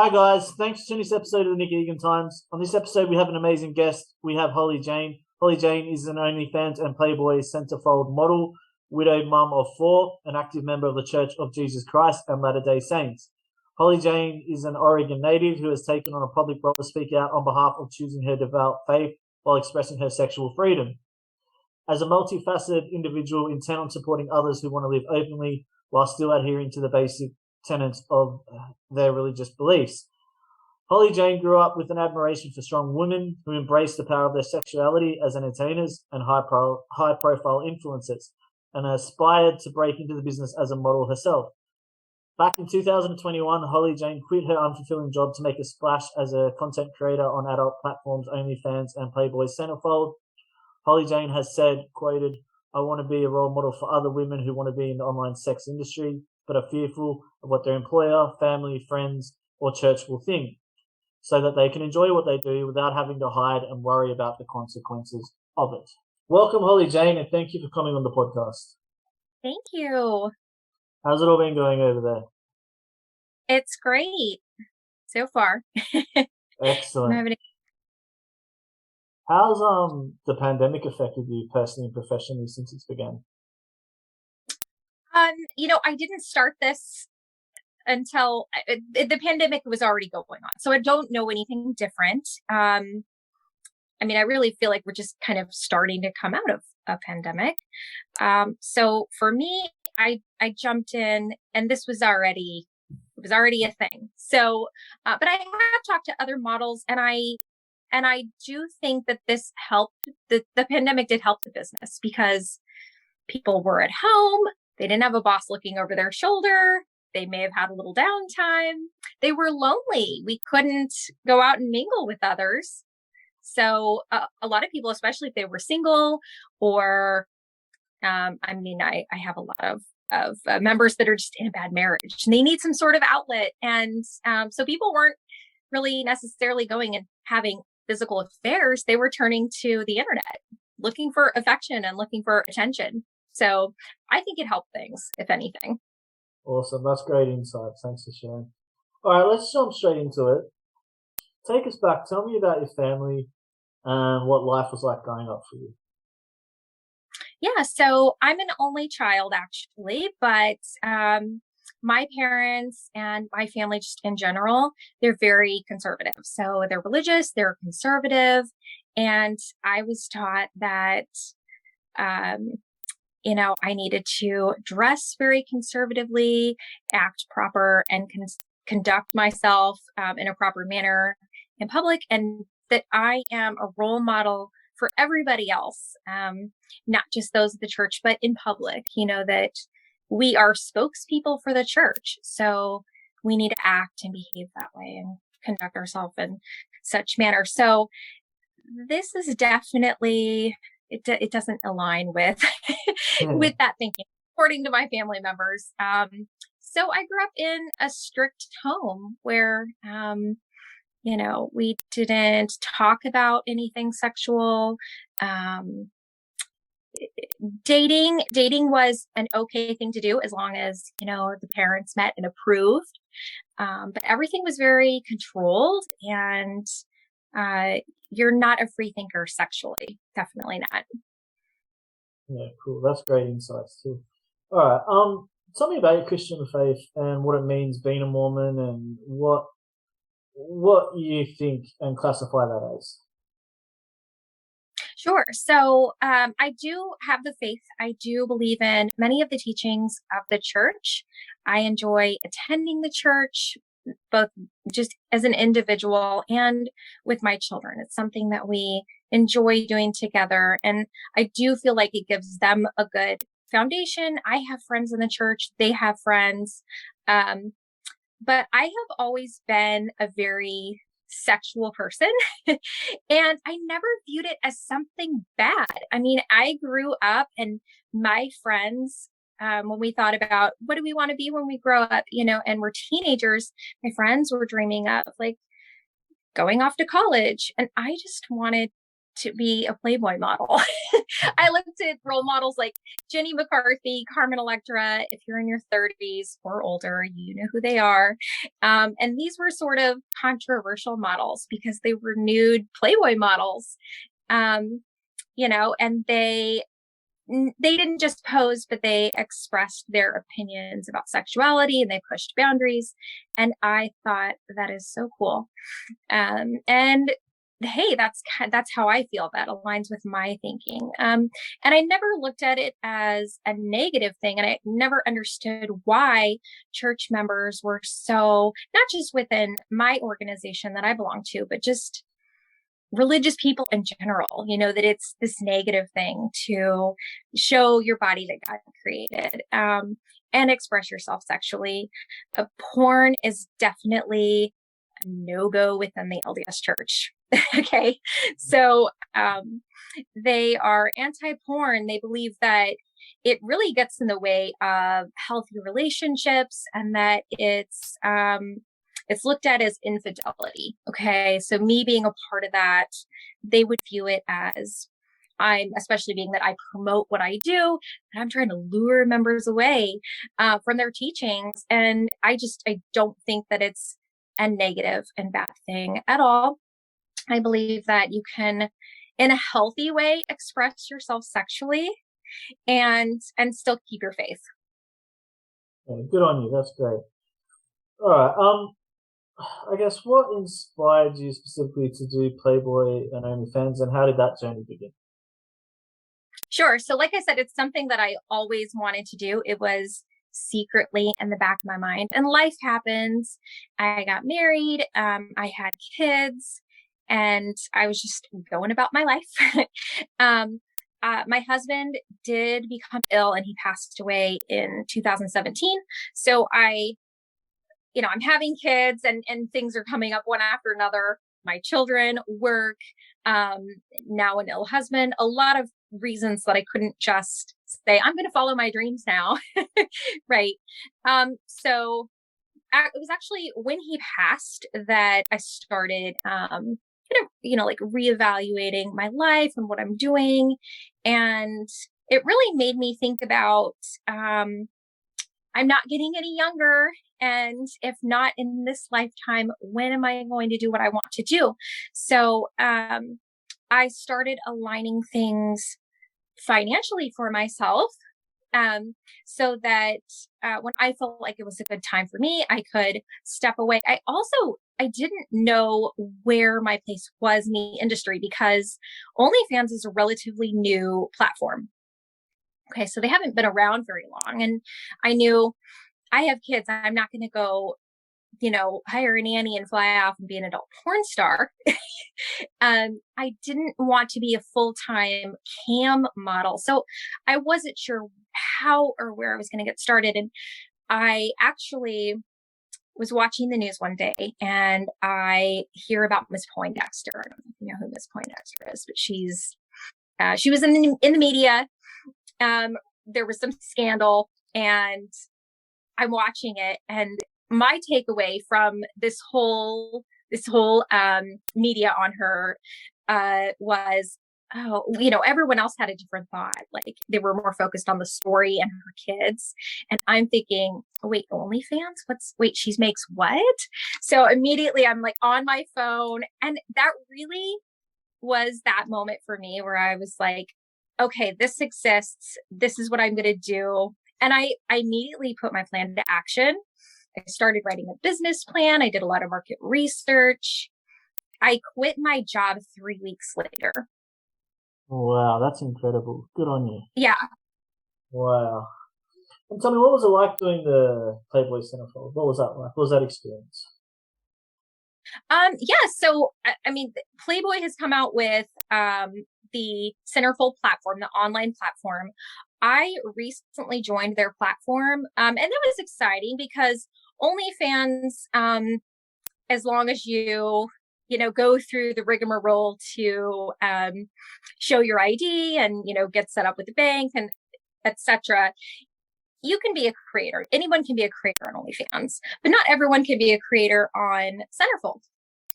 Hi guys, thanks for tuning this episode of the Nick Egan Times. On this episode, we have an amazing guest. We have Holly Jane. Holly Jane is an OnlyFans and Playboy centerfold model, widowed mum of four, an active member of the Church of Jesus Christ and Latter-day Saints. Holly Jane is an Oregon native who has taken on a public role to speak out on behalf of choosing her devout faith while expressing her sexual freedom. As a multifaceted individual intent on supporting others who want to live openly while still adhering to the basic tenets of their religious beliefs. Holly Jane grew up with an admiration for strong women who embrace the power of their sexuality as entertainers and high-profile influencers, and aspired to break into the business as a model herself. Back in 2021, Holly Jane quit her unfulfilling job to make a splash as a content creator on adult platforms OnlyFans and Playboy Centerfold. Holly Jane has said, quoted, "I want to be a role model for other women who want to be in the online sex industry, but are fearful of what their employer, family, friends, or church will think, so that they can enjoy what they do without having to hide and worry about the consequences of it." Welcome, Holly Jane, and thank you for coming on the podcast. Thank you. How's it all been going over there? It's great so far. Excellent. How's the pandemic affected you personally and professionally since it's began? I didn't start this until the pandemic was already going on, so I don't know anything different. I really feel like we're just kind of starting to come out of a pandemic. So for me, I jumped in, and it was already a thing. So, but I have talked to other models, and I do think that this helped. The pandemic did help the business because people were at home. They didn't have a boss looking over their shoulder. They may have had a little downtime. They were lonely. We couldn't go out and mingle with others. So a lot of people, especially if they were single, or I have a lot of members that are just in a bad marriage, and they need some sort of outlet. And so people weren't really necessarily going and having physical affairs. They were turning to the internet, looking for affection and looking for attention. So I think it helped things, if anything. Awesome. That's great insights. Thanks for sharing. All right, let's jump straight into it. Take us back. Tell me about your family and what life was like growing up for you. Yeah, so I'm an only child, actually, but my parents and my family just in general, they're very conservative. So they're religious, they're conservative. And I was taught that, I needed to dress very conservatively, act proper, and conduct myself in a proper manner in public, and that I am a role model for everybody else, not just those at the church, but in public, that we are spokespeople for the church. So we need to act and behave that way and conduct ourselves in such manner. So this is definitely, it doesn't align with, with that thinking, according to my family members. So I grew up in a strict home where, we didn't talk about anything sexual. Dating was an okay thing to do as long as, the parents met and approved. But everything was very controlled, and you're not a free thinker sexually. Definitely not. Yeah, cool. That's great insights too. All right. Tell me about your Christian faith and what it means being a Mormon, and what you think and classify that as. Sure. So I do have the faith. I do believe in many of the teachings of the church. I enjoy attending the church, both just as an individual and with my children. It's something that we enjoy doing together. And I do feel like it gives them a good foundation. I have friends in the church. They have friends. But I have always been a very sexual person, and I never viewed it as something bad. I grew up, and my friends, when we thought about what do we want to be when we grow up, and we're teenagers, my friends were dreaming of like going off to college, and I just wanted to be a Playboy model. I looked at role models like Jenny McCarthy, Carmen Electra. If you're in your 30s or older, you know who they are. And these were sort of controversial models because they were nude Playboy models. And they didn't just pose, but they expressed their opinions about sexuality and they pushed boundaries. And I thought that is so cool. And hey, that's how I feel. That aligns with my thinking. And I never looked at it as a negative thing. And I never understood why church members were so, not just within my organization that I belong to, but just religious people in general, that it's this negative thing to show your body that God created, and express yourself sexually. Porn is definitely a no-go within the LDS church. Okay. So, they are anti-porn. They believe that it really gets in the way of healthy relationships and that it's looked at as infidelity. Okay. So me being a part of that, they would view it as especially being that I promote what I do, and I'm trying to lure members away from their teachings. And I don't think that it's a negative and bad thing at all. I believe that you can, in a healthy way, express yourself sexually and still keep your faith. Yeah, good on you. That's great. All right. I guess what inspired you specifically to do Playboy and OnlyFans, and how did that journey begin? Sure. So like I said, it's something that I always wanted to do. It was secretly in the back of my mind, and life happens. I got married. I had kids, and I was just going about my life. My husband did become ill and he passed away in 2017. So I'm having kids and things are coming up one after another. My children, work, now an ill husband, a lot of reasons that I couldn't just say, I'm going to follow my dreams now. Right. So it was actually when he passed that I started, like reevaluating my life and what I'm doing. And it really made me think about, I'm not getting any younger. And if not in this lifetime, when am I going to do what I want to do? So I started aligning things financially for myself, so that when I felt like it was a good time for me, I could step away. I didn't know where my place was in the industry because OnlyFans is a relatively new platform. Okay, so they haven't been around very long. And I knew I have kids. I'm not going to go, hire a nanny and fly off and be an adult porn star. I didn't want to be a full-time cam model. So I wasn't sure how or where I was going to get started. And I actually was watching the news one day and I hear about Miss Poindexter. I don't know if you know who Miss Poindexter is, but she was in the media. There was some scandal and I'm watching it, and my takeaway from this whole media on her was, everyone else had a different thought. Like they were more focused on the story and her kids, and I'm thinking, oh, wait, OnlyFans? She makes what? So immediately I'm like on my phone, and that really was that moment for me where I was like, okay, this exists. This is what I'm going to do. And I immediately put my plan into action. I started writing a business plan. I did a lot of market research. I quit my job 3 weeks later. Wow, that's incredible. Good on you. Yeah. Wow. And tell me, what was it like doing the Playboy Centerfold? What was that like? What was that experience? Yeah. So, Playboy has come out with the Centerfold platform, the online platform. I recently joined their platform, and that was exciting because OnlyFans, as long as you go through the rigmarole to show your ID and get set up with the bank and etc., you can be a creator. Anyone can be a creator on OnlyFans, but not everyone can be a creator on Centerfold.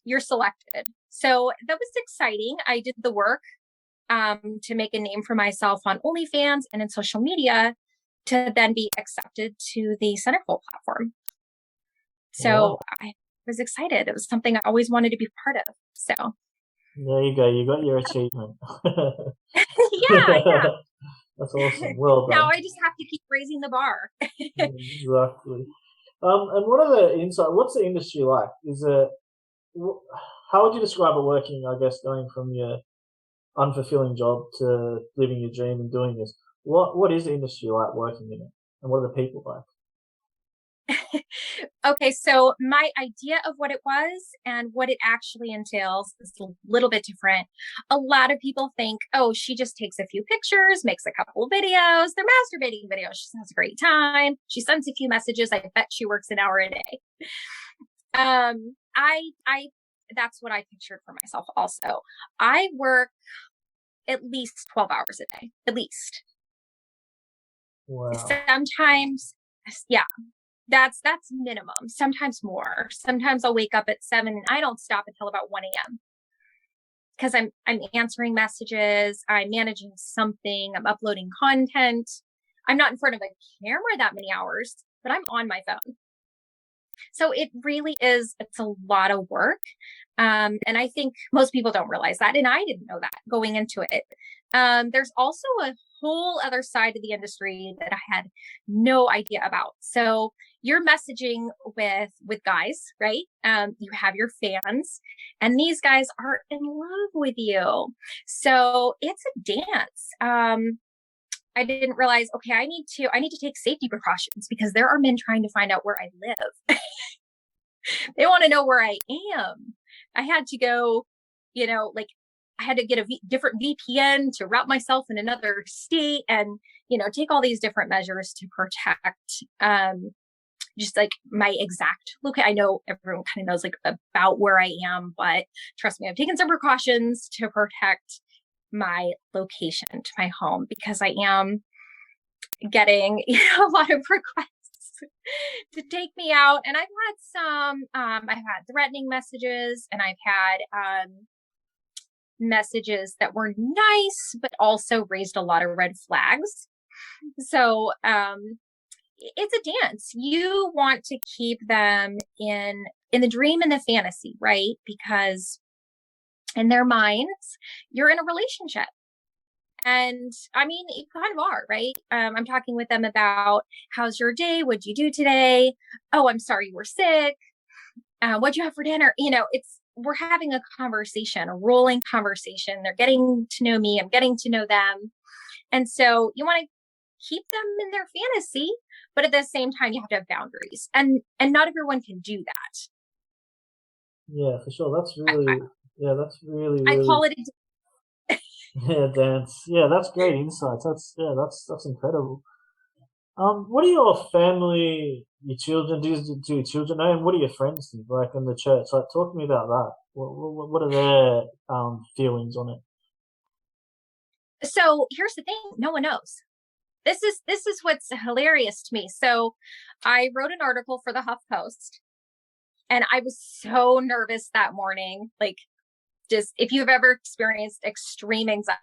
You're selected. So that was exciting. I did the work to make a name for myself on OnlyFans and in social media to then be accepted to the Centerfold platform. So I was excited. It was something I always wanted to be part of. So there you go. You got your achievement. yeah. That's awesome. Well done. Now I just have to keep raising the bar. Exactly. And what are the insight? What's the industry like? How would you describe it working? I guess going from your unfulfilling job to living your dream and doing this. What is the industry like working in it, and what are the people like? Okay, so my idea of what it was and what it actually entails is a little bit different. A lot of people think, oh, she just takes a few pictures, makes a couple of videos, they're masturbating videos. She has a great time. She sends a few messages. I bet she works an hour a day. I that's what I pictured for myself also. I work at least 12 hours a day, at least. Wow. Sometimes, yeah, that's minimum. Sometimes more. Sometimes I'll wake up at 7 and I don't stop until about 1 a.m. because I'm answering messages, I'm managing something, I'm uploading content. I'm not in front of a camera that many hours, but I'm on my phone. So it really is, it's a lot of work. And I think most people don't realize that. And I didn't know that going into it. There's also a whole other side of the industry that I had no idea about. So you're messaging with guys, right? You have your fans and these guys are in love with you. So it's a dance. I didn't realize, okay, I need to take safety precautions because there are men trying to find out where I live. They want to know where I am. I had to go, I had to get a different VPN to route myself in another state and, take all these different measures to protect, just like my exact location. I know everyone kind of knows about where I am, but trust me, I've taken some precautions to protect my location to my home because I am getting a lot of requests to take me out. And I've had threatening messages and I've had messages that were nice, but also raised a lot of red flags. So it's a dance. You want to keep them in the dream and the fantasy, right? Because in their minds, you're in a relationship. And I mean, you kind of are, right? I'm talking with them about how's your day? What'd you do today? Oh, I'm sorry you were sick. What'd you have for dinner? We're having a conversation, a rolling conversation. They're getting to know me. I'm getting to know them. And so you want to keep them in their fantasy, but at the same time, you have to have boundaries. And not everyone can do that. Yeah, for sure. That's really, I really. call it Yeah, dance. Yeah, that's great insights. That's incredible. What do your family, your children, do your children know, and what do your friends think, like in the church? Like, talk to me about that. What are their feelings on it? So here's the thing. No one knows. This is what's hilarious to me. So I wrote an article for the HuffPost and I was so nervous that morning. Like, just if you've ever experienced extreme anxiety,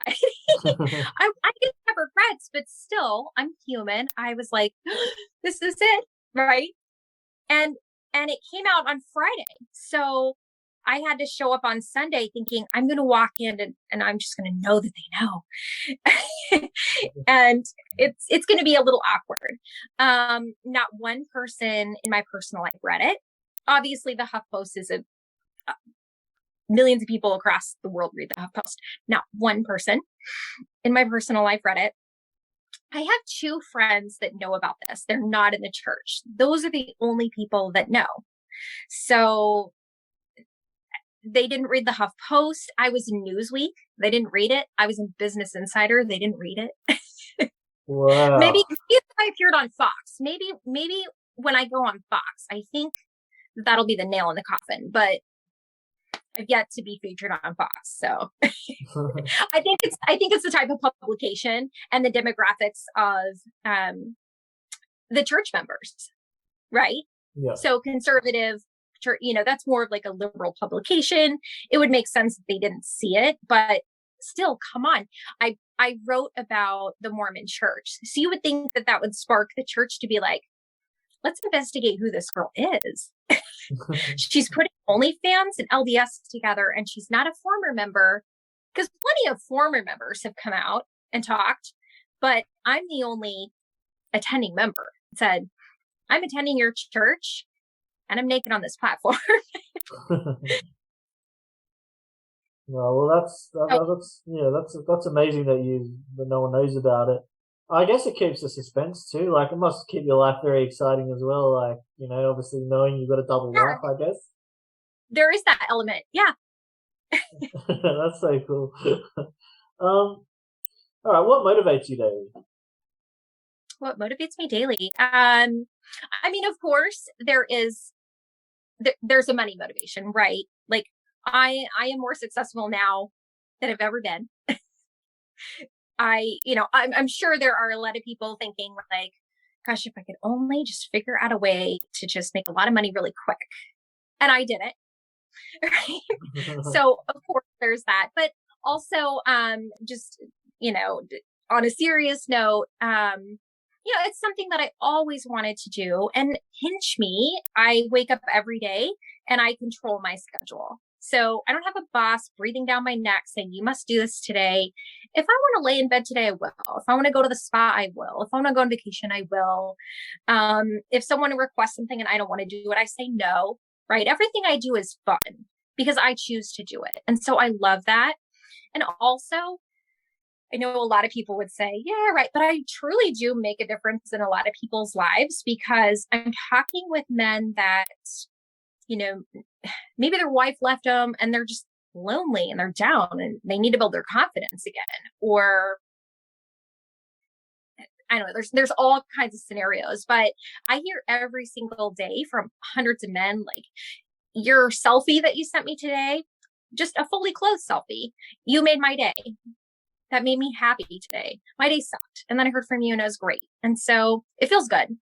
I didn't have regrets, but still, I'm human. I was like, this is it, right? And it came out on Friday. So I had to show up on Sunday thinking I'm going to walk in and I'm just going to know that they know. And it's going to be a little awkward. Not one person in my personal life read it. Obviously, the HuffPost is millions of people across the world read the HuffPost. Not one person in my personal life read it. I have 2 friends that know about this. They're not in the church. Those are the only people that know. So they didn't read the HuffPost. I was in Newsweek. They didn't read it. I was in Business Insider. They didn't read it. Wow. Maybe if I appeared on Fox. Maybe when I go on Fox, I think that'll be the nail in the coffin. But I've yet to be featured on Fox. So I think it's the type of publication and the demographics of the church members, right? Yeah. So conservative or, that's more of like a liberal publication. It would make sense if they didn't see it, but still, come on. I wrote about the Mormon church. So you would think that would spark the church to be like, let's investigate who this girl is. She's putting OnlyFans and LDS together, and she's not a former member, because plenty of former members have come out and talked, but I'm the only attending member. Said, I'm attending your church and I'm naked on this platform. Well, that's amazing that no one knows about it. I guess it keeps the suspense too. Like, it must keep your life very exciting as well. Like, obviously knowing you've got a double life, I guess. There is that element. Yeah. That's so cool. All right. What motivates you daily? What motivates me daily? I mean, of course, there's a money motivation, right? Like, I am more successful now than I've ever been. I'm sure there are a lot of people thinking like, gosh, if I could only just figure out a way to just make a lot of money really quick. And I did it. Right? So of course there's that, but also, just, on a serious note, it's something that I always wanted to do. And pinch me, I wake up every day and I control my schedule. So I don't have a boss breathing down my neck saying, you must do this today. If I want to lay in bed today, I will. If I want to go to the spa, I will. If I want to go on vacation, I will. If someone requests something and I don't want to do it, I say no, right? Everything I do is fun because I choose to do it. And so I love that. And also, I know a lot of people would say, yeah, right. But I truly do make a difference in a lot of people's lives, because I'm talking with men that, maybe their wife left them and they're just lonely and they're down and they need to build their confidence again. Or I don't know, there's all kinds of scenarios, but I hear every single day from hundreds of men, like, your selfie that you sent me today, just a fully clothed selfie, you made my day. That made me happy today. My day sucked. And then I heard from you and it was great. And so it feels good.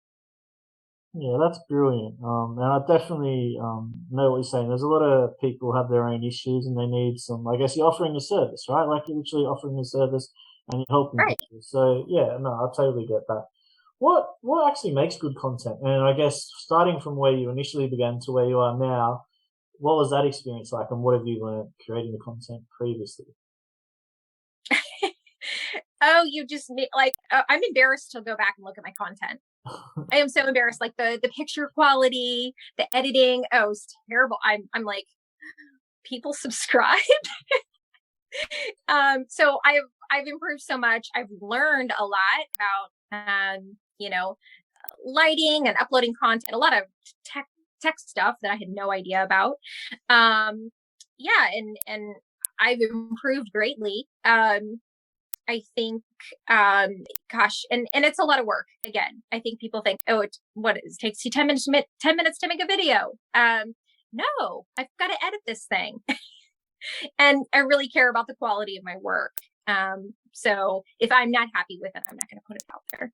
Yeah, that's brilliant. And I definitely know what you're saying. There's a lot of people who have their own issues and they need some, I guess you're offering a service, right? Like, you're literally offering a service and you're helping Right. people. So yeah, no, I totally get that. What actually makes good content? And I guess starting from where you initially began to where you are now, what was that experience like, and what have you learned creating the content previously? Oh, you just like, I'm embarrassed to go back and look at my content. I am so embarrassed. Like the picture quality, the editing. Oh, it's terrible. I'm like, people subscribe. So I've improved so much. I've learned a lot about, lighting and uploading content, a lot of tech stuff that I had no idea about. Yeah. And I've improved greatly. I think, gosh, and it's a lot of work. Again, I think people think, oh, it takes you 10 minutes to make a video. No, I've got to edit this thing. And I really care about the quality of my work. So if I'm not happy with it, I'm not going to put it out there.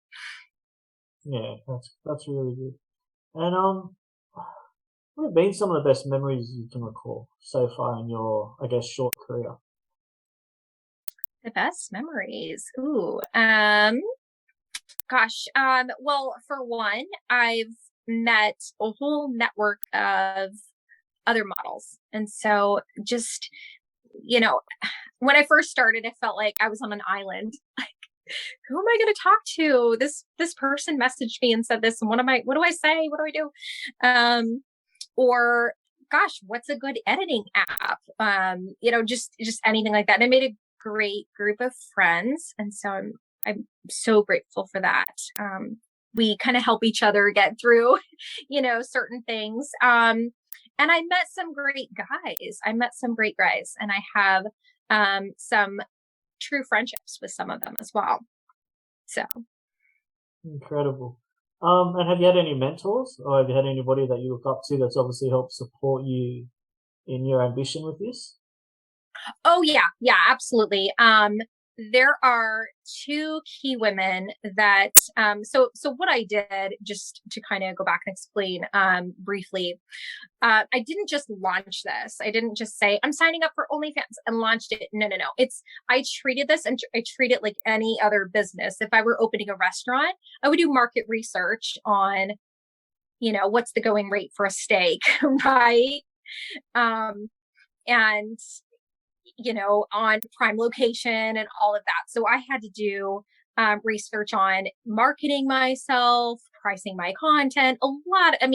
Yeah, that's really good. And what have been some of the best memories you can recall so far in your, I guess, short career? The best memories. Ooh. Gosh. Well, for one, I've met a whole network of other models. And so just, when I first started, it felt like I was on an island. Like, who am I going to talk to? This person messaged me and said this, and what do I say? What do I do? Or gosh, what's a good editing app? Just anything like that. And I made a great group of friends. And so I'm so grateful for that. We kind of help each other get through, certain things. And I met some great guys. And I have some true friendships with some of them as well. So incredible. And have you had any mentors, or have you had anybody that you look up to that's obviously helped support you in your ambition with this? Oh yeah, absolutely. there are two key women that so what I did, just to kind of go back and explain briefly, I didn't just launch this. I didn't just say I'm signing up for OnlyFans and launched it. No. I treated this, and I treat it like any other business. If I were opening a restaurant, I would do market research on, what's the going rate for a steak, right? And on prime location and all of that. So I had to do research on marketing myself, pricing my content,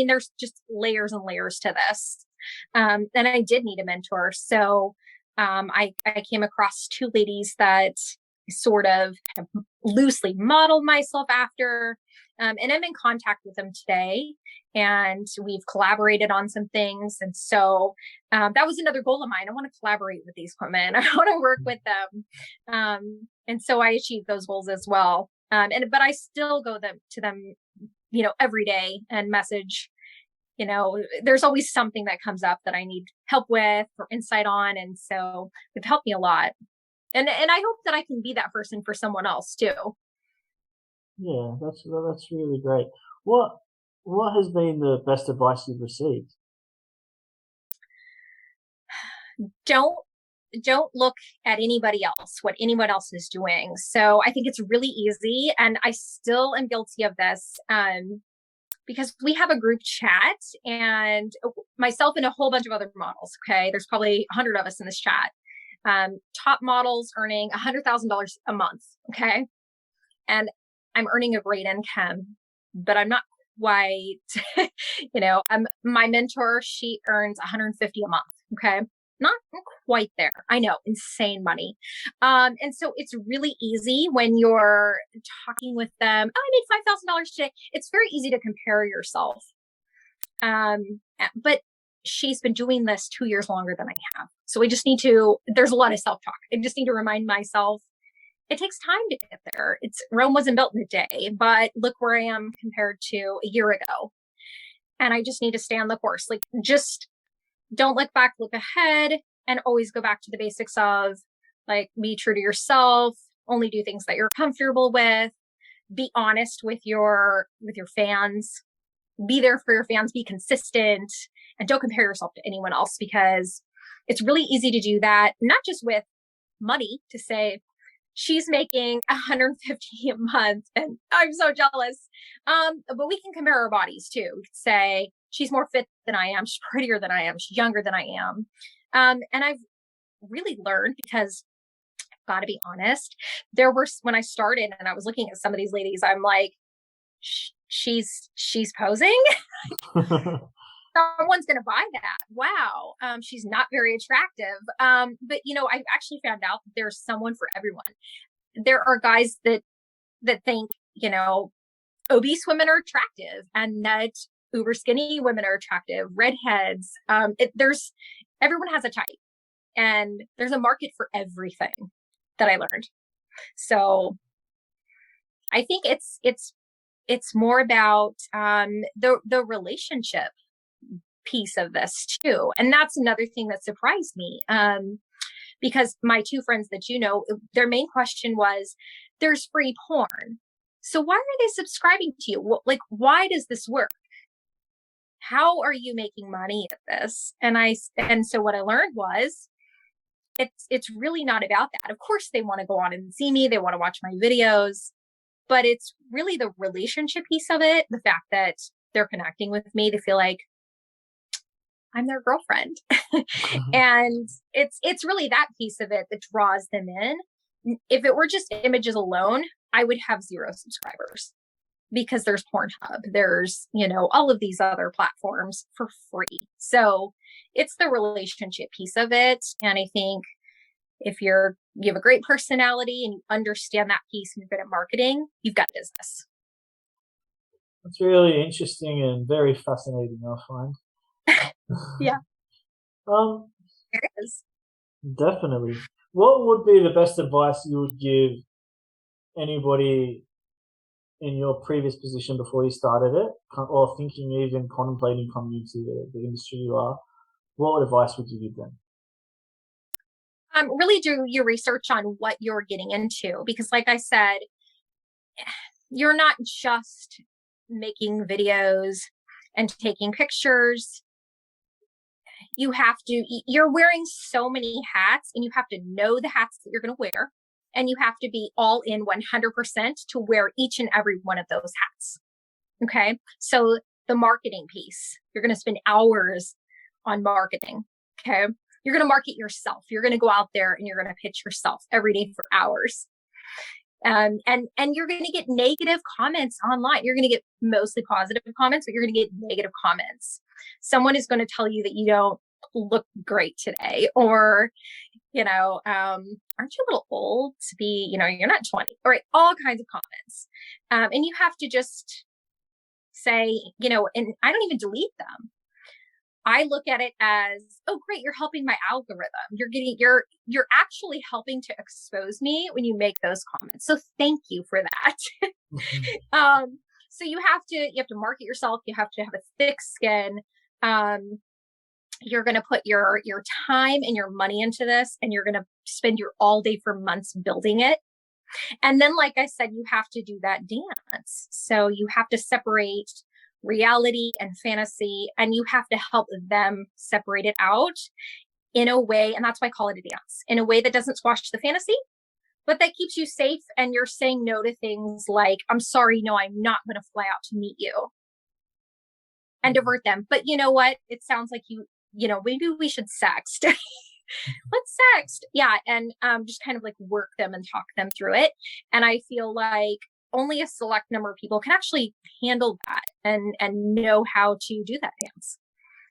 there's just layers and layers to this. And I did need a mentor. So I came across two ladies that sort of loosely modeled myself after. And I'm in contact with them today, and we've collaborated on some things. And so that was another goal of mine. I want to collaborate with these women. I want to work with them. And so I achieved those goals as well. But I still go to them, every day and message. There's always something that comes up that I need help with or insight on. And so they've helped me a lot. And I hope that I can be that person for someone else too. Yeah, that's really great. What has been the best advice you've received? Don't look at anybody else, what anyone else is doing. So I think it's really easy, and I still am guilty of this, because we have a group chat, and myself and a whole bunch of other models. Okay, there's probably 100 of us in this chat. Top models earning $100,000 a month. Okay, and I'm earning a great income, but I'm not quite, my mentor, she earns 150 a month. Okay. Not quite there. I know, insane money. And so it's really easy when you're talking with them. Oh, I made $5,000 today. It's very easy to compare yourself. But she's been doing this 2 years longer than I have. So there's a lot of self-talk. I just need to remind myself, it takes time to get there. Rome wasn't built in a day, but look where I am compared to a year ago. And I just need to stay on the course. Like, just don't look back, look ahead, and always go back to the basics of, like, be true to yourself, only do things that you're comfortable with, be honest with your fans, be there for your fans, be consistent, and don't compare yourself to anyone else, because it's really easy to do that, not just with money, to say, she's making 150 a month and I'm so jealous. But we can compare our bodies too. We could say, she's more fit than I am. She's prettier than I am. She's younger than I am. And I've really learned, because I've got to be honest, when I started and I was looking at some of these ladies, I'm like, she's posing. Someone's going to buy that. Wow. She's not very attractive. But I've actually found out that there's someone for everyone. There are guys that think, obese women are attractive, and that uber skinny women are attractive, redheads. Everyone has a type, and there's a market for everything, that I learned. So I think it's more about the relationship piece of this too. And that's another thing that surprised me, because my two friends that their main question was, there's free porn, so why are they subscribing to you? Why does this work? How are you making money at this? And so what I learned was, it's really not about that. Of course they want to go on and see me, they want to watch my videos, but it's really the relationship piece of it, the fact that they're connecting with me, they feel like I'm their girlfriend. And it's really that piece of it that draws them in. If it were just images alone, I would have 0 subscribers, because there's Pornhub, there's, all of these other platforms for free. So it's the relationship piece of it. And I think if you have a great personality and you understand that piece and you're good at marketing, you've got business. That's really interesting and very fascinating, I find. Yeah. It is. Definitely. What would be the best advice you would give anybody in your previous position before you started it, or thinking, even contemplating coming into the industry you are? What advice would you give them? Really do your research on what you're getting into, because like I said, you're not just making videos and taking pictures. You're wearing so many hats, and you have to know the hats that you're going to wear, and you have to be all in 100% to wear each and every one of those hats. Okay. So the marketing piece, you're going to spend hours on marketing. Okay. You're going to market yourself. You're going to go out there and you're going to pitch yourself every day for hours. And you're going to get negative comments online. You're going to get mostly positive comments, but you're going to get negative comments. Someone is going to tell you that you don't look great today, or, aren't you a little old to be, you're not 20, or all kinds of comments. And you have to just say, and I don't even delete them. I look at it as, oh, great, you're helping my algorithm. You're actually helping to expose me when you make those comments. So thank you for that. So you have to market yourself. You have to have a thick skin. You're going to put your time and your money into this, and you're going to spend your all day for months building it. And then, like I said, you have to do that dance. So you have to separate reality and fantasy, and you have to help them separate it out in a way, and that's why I call it a dance, in a way that doesn't squash the fantasy, but that keeps you safe. And you're saying no to things like, I'm sorry, no, I'm not going to fly out to meet you, and divert them. But you know what? It sounds like maybe we should sext. Let's sext. Yeah. And just kind of like work them and talk them through it. And I feel like only a select number of people can actually handle that and know how to do that dance.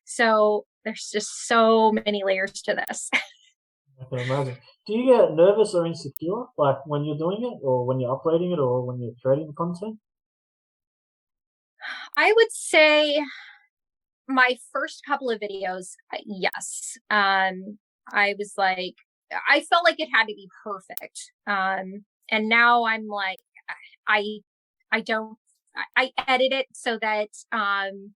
So there's just so many layers to this. I can imagine. Do you get nervous or insecure, like when you're doing it, or when you're uploading it, or when you're creating content? I would say my first couple of videos, yes. I was like, I felt like it had to be perfect. And now I'm like, I edit it so that, I'm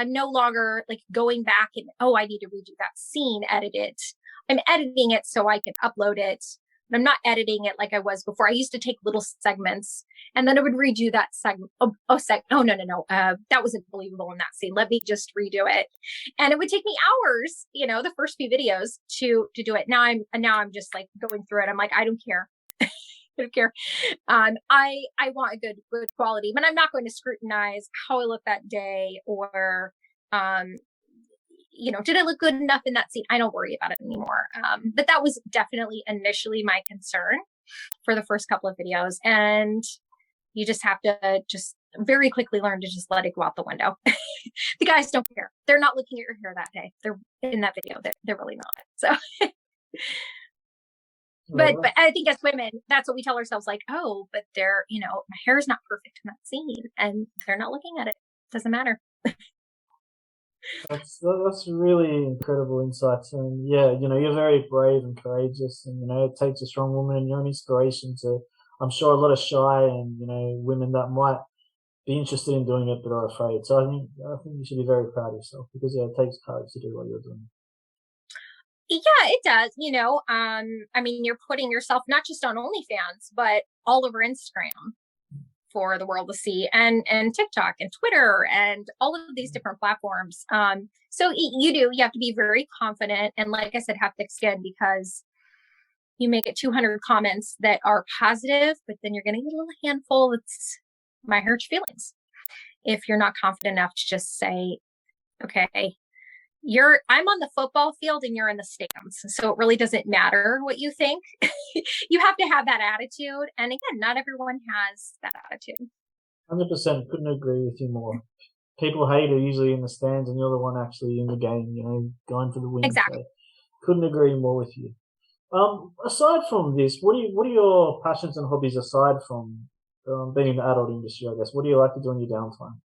no longer like going back and, oh, I need to redo that scene, edit it. I'm editing it so I can upload it. But I'm not editing it like I was before. I used to take little segments and then I would redo that segment. No. That wasn't believable in that scene. Let me just redo it. And it would take me hours, the first few videos to do it. Now I'm just like going through it. I'm like, I don't care. I don't care. I want a good quality, but I'm not going to scrutinize how I look that day, or, did I look good enough in that scene? I don't worry about it anymore. But that was definitely initially my concern for the first couple of videos. And you just have to just very quickly learn to just let it go out the window. The guys don't care. They're not looking at your hair that day. They're in that video. They're really not. So, but I think as women, that's what we tell ourselves, like, oh, but my hair is not perfect in that scene, and they're not looking at it. It doesn't matter. That's really incredible insights, and yeah, you're very brave and courageous, and it takes a strong woman, and you're an inspiration to, I'm sure, a lot of shy and women that might be interested in doing it but are afraid. So I think you should be very proud of yourself, because it takes courage to do what you're doing. Yeah, it does. You're putting yourself not just on OnlyFans, but all over Instagram for the world to see, and TikTok and Twitter and all of these different platforms. So you have to be very confident, and like I said, have thick skin, because you may get 200 comments that are positive, but then you're going to get a little handful that's might hurt your feelings if you're not confident enough to just say, okay, I'm on the football field and you're in the stands. So it really doesn't matter what you think. You have to have that attitude. And again, not everyone has that attitude. 100%. Couldn't agree with you more. People hate are usually in the stands, and you're the one actually in the game, going for the win. Exactly. So couldn't agree more with you. Aside from this, what are your passions and hobbies aside from being in the adult industry, I guess? What do you like to do in your downtime?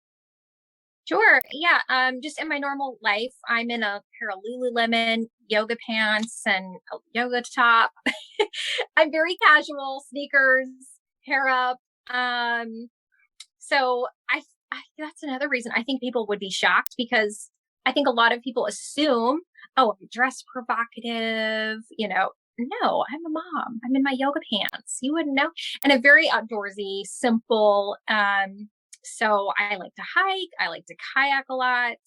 Sure. Yeah. Just in my normal life, I'm in a pair of Lululemon yoga pants and a yoga top. I'm very casual, sneakers, hair up. So I that's another reason I think people would be shocked, because I think a lot of people assume oh, I dress provocative, no, I'm a mom. I'm in my yoga pants. You wouldn't know. And a very outdoorsy, simple. So I like to hike. I like to kayak a lot.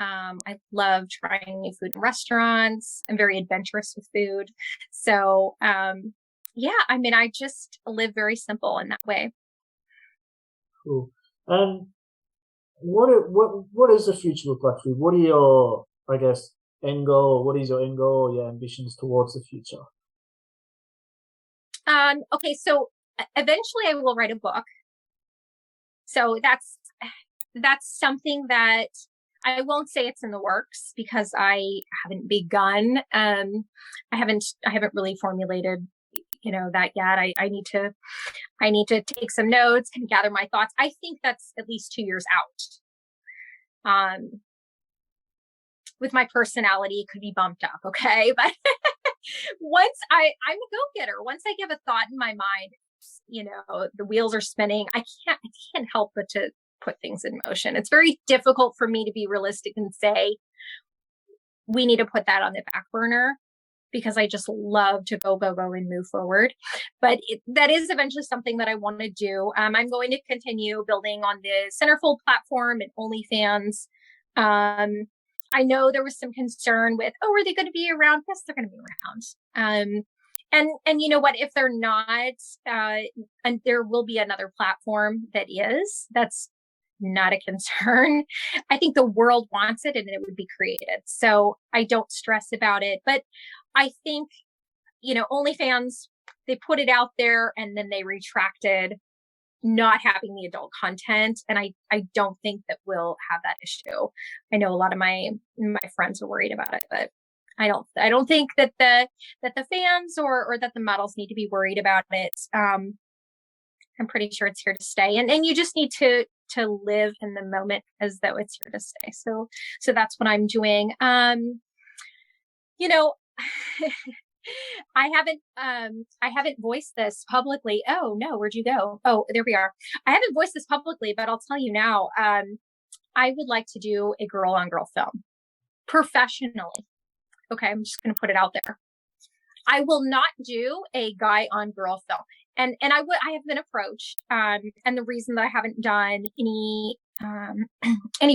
I love trying new food in restaurants. I'm very adventurous with food. So, yeah, I mean, I just live very simple in that way. Cool. And what does the future look like for you? What are your, I guess, end goal? What is your end goal or your ambitions towards the future? Okay, so eventually I will write a book. So that's something that I won't say it's in the works because I haven't begun. I haven't really formulated, that yet. I need to take some notes and gather my thoughts. I think that's at least 2 years out. With my personality, it could be bumped up. Okay. But I'm a go-getter. Once I give a thought in my mind, the wheels are spinning. I can't help but to put things in motion. It's very difficult for me to be realistic and say, we need to put that on the back burner, because I just love to go and move forward. But that is eventually something that I want to do. I'm going to continue building on the Centerfold platform and OnlyFans. I know there was some concern with, oh, are they going to be around? Yes, they're going to be around. And you know what? If they're not, and there will be another platform that's not a concern. I think the world wants it and it would be created. So I don't stress about it. But I think, OnlyFans, they put it out there and then they retracted not having the adult content. And I don't think that we'll have that issue. I know a lot of my friends are worried about it, but I don't think that the fans or that the models need to be worried about it. I'm pretty sure it's here to stay. And you just need to live in the moment as though it's here to stay. So that's what I'm doing. I haven't voiced this publicly. Oh no, where'd you go? Oh, there we are. I haven't voiced this publicly, but I'll tell you now, I would like to do a girl on girl film professionally. Okay. I'm just going to put it out there. I will not do a guy on girl film. And I have been approached. And the reason that I haven't done any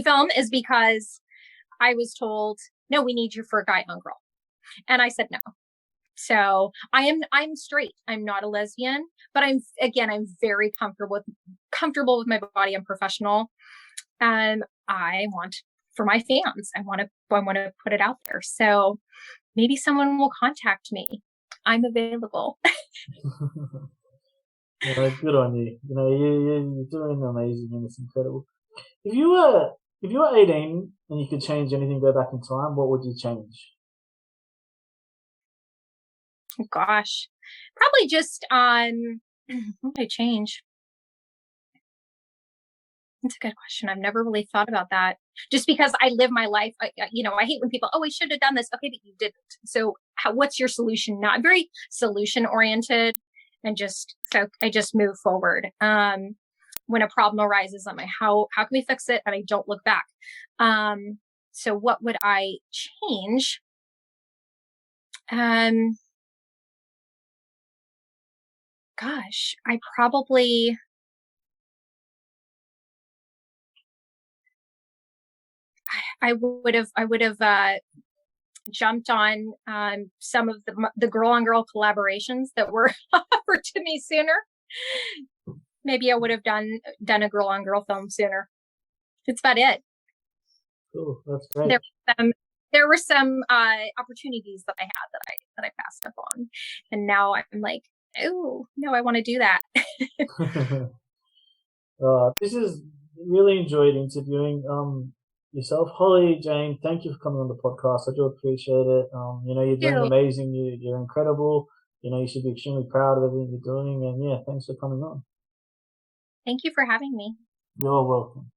film is because I was told, no, we need you for a guy on girl. And I said no. So I'm straight. I'm not a lesbian, but I'm very comfortable with my body. I'm professional. And I want, for my fans, I want to put it out there. So maybe someone will contact me. I'm available. Good on you. You're doing amazing and it's incredible. If you were 18 and you could change anything, go back in time, what would you change? Oh, gosh, probably just on what would I change? That's a good question. I've never really thought about that. Just because I live my life, I hate when people, oh, we should have done this. Okay, but you didn't. So what's your solution now? I'm very solution oriented, and I just move forward. When a problem arises, I'm like, how can we fix it? And I don't look back. So what would I change? Gosh, I would have jumped on some of the girl on girl collaborations that were offered to me sooner. Maybe I would have done a girl on girl film sooner. That's about it. Cool, that's great. There were some opportunities that I had that I passed up on, and now I'm like, oh no, I want to do that. This is really enjoyed interviewing yourself, Holly Jane. Thank you for coming on the podcast. I do appreciate it. You're doing amazing. You're incredible. You should be extremely proud of everything you're doing. And yeah, thanks for coming on. Thank you for having me. You're welcome.